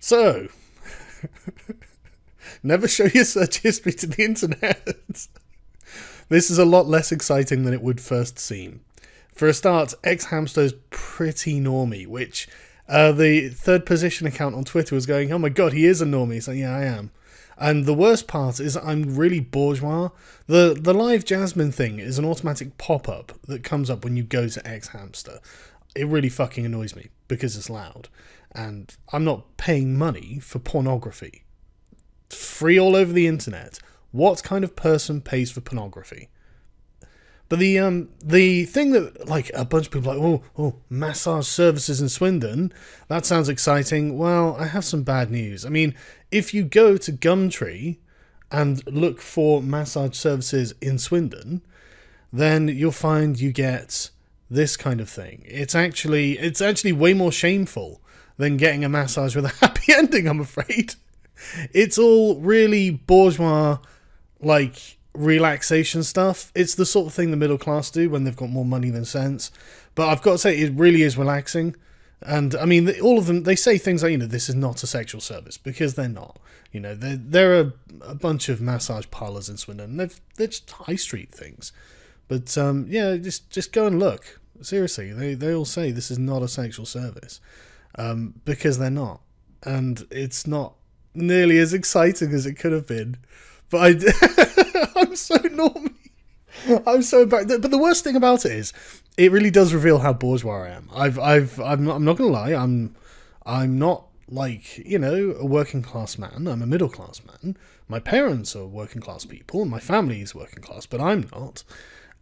So, never show your search history to the internet. This is a lot less exciting than it would first seem. For a start, xHamster's pretty normie, which the third position account on Twitter was going, oh my god, he is a normie. So yeah, I am. And the worst part is I'm really bourgeois. The live Jasmine thing is an automatic pop-up that comes up when you go to xHamster. It really fucking annoys me because it's loud. And I'm not paying money for pornography. Free all over the internet. What kind of person pays for pornography? But the thing that, like, a bunch of people are like, oh, massage services in Swindon, that sounds exciting. Well, I have some bad news. I mean, if you go to Gumtree and look for massage services in Swindon, then you'll find you get this kind of thing. It's actually way more shameful than getting a massage with a happy ending, I'm afraid. It's all really bourgeois, like, relaxation stuff. It's the sort of thing the middle class do when they've got more money than sense. But I've got to say, it really is relaxing. And I mean, all of them, they say things like, this is not a sexual service, because they're not. There are a bunch of massage parlours in Swindon, and they're just high street things. But yeah, just go and look. Seriously, they all say this is not a sexual service, because they're not. And it's not nearly as exciting as it could have been. But I'm so normy. I'm so bad. But the worst thing about it is, it really does reveal how bourgeois I am. I'm not gonna lie. I'm not like, a working class man. I'm a middle class man. My parents are working class people, and my family is working class, but I'm not.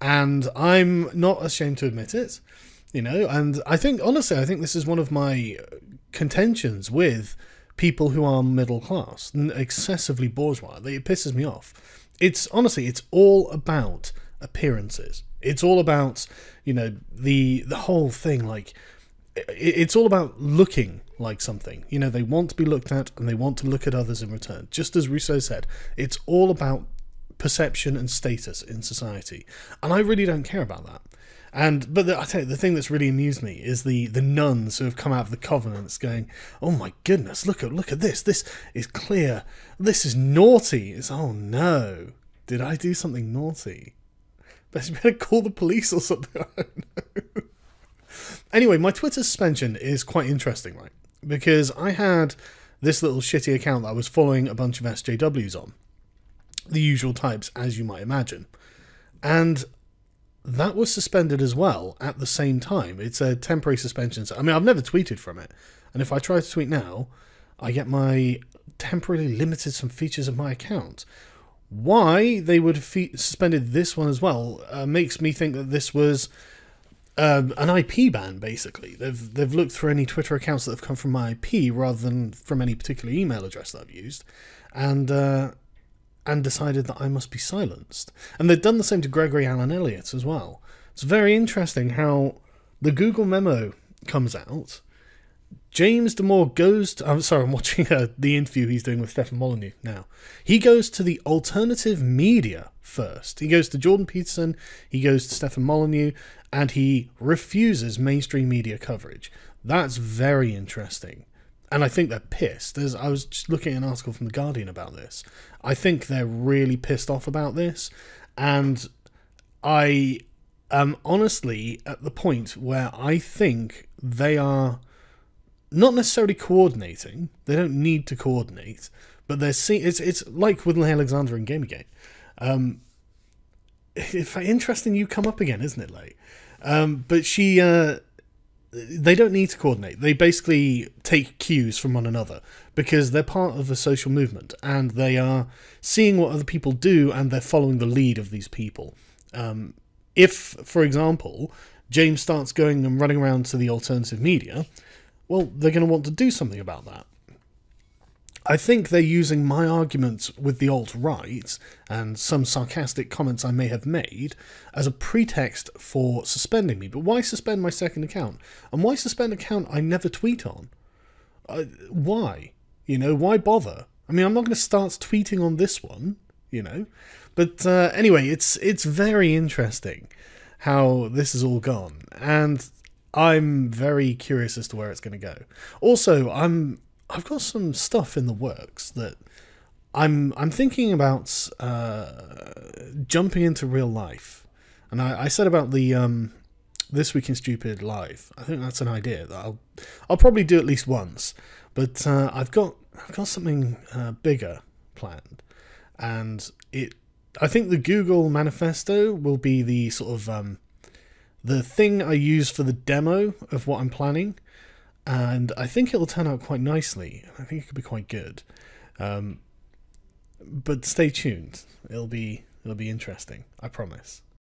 And I'm not ashamed to admit it. And I think, honestly, this is one of my contentions with people who are middle class and excessively bourgeois. It pisses me off. It's all about appearances. It's all about, the whole thing, like, it's all about looking like something. They want to be looked at, and they want to look at others in return. Just as Rousseau said, it's all about perception and status in society. And I really don't care about that. But I tell you, the thing that's really amused me is the nuns who have come out of the convents going, oh my goodness, look at this. This is clear. This is naughty. It's, oh no. Did I do something naughty? Better call the police or something. I don't know. Anyway, my Twitter suspension is quite interesting, right? Because I had this little shitty account that I was following a bunch of SJWs on. The usual types, as you might imagine. And that was suspended as well at the same time. It's a temporary suspension. I mean, I've never tweeted from it. And if I try to tweet now, I get my temporarily limited some features of my account. Why they would have suspended this one as well makes me think that this was an IP ban, basically. They've looked through any Twitter accounts that have come from my IP rather than from any particular email address that I've used. And decided that I must be silenced. And they've done the same to Gregory Allen Elliott as well. It's very interesting how the Google memo comes out. James Damore goes to... I'm sorry, I'm watching the interview he's doing with Stefan Molyneux now. He goes to the alternative media first. He goes to Jordan Peterson, he goes to Stefan Molyneux, and he refuses mainstream media coverage. That's very interesting. And I think they're pissed. I was just looking at an article from The Guardian about this. I think they're really pissed off about this. And I am honestly at the point where I think they are not necessarily coordinating. They don't need to coordinate. But they're it's like with Alexander and Gamergate. It's interesting you come up again, isn't it, Lay? But she... they don't need to coordinate. They basically take cues from one another because they're part of a social movement and they are seeing what other people do and they're following the lead of these people. If, for example, James starts going and running around to the alternative media, well, they're going to want to do something about that. I think they're using my arguments with the alt-right and some sarcastic comments I may have made as a pretext for suspending me. But why suspend my second account? And why suspend an account I never tweet on? Why? Why bother? I mean, I'm not going to start tweeting on this one, But anyway, it's very interesting how this has all gone. And I'm very curious as to where it's going to go. Also, I'm I've got some stuff in the works that I'm thinking about jumping into real life, and I said about the This Week in Stupid Live. I think that's an idea that I'll probably do at least once, but I've got something bigger planned, and I think the Google Manifesto will be the sort of the thing I use for the demo of what I'm planning, and I think it'll turn out quite nicely. I think it could be quite good. But stay tuned. It'll be interesting, I promise.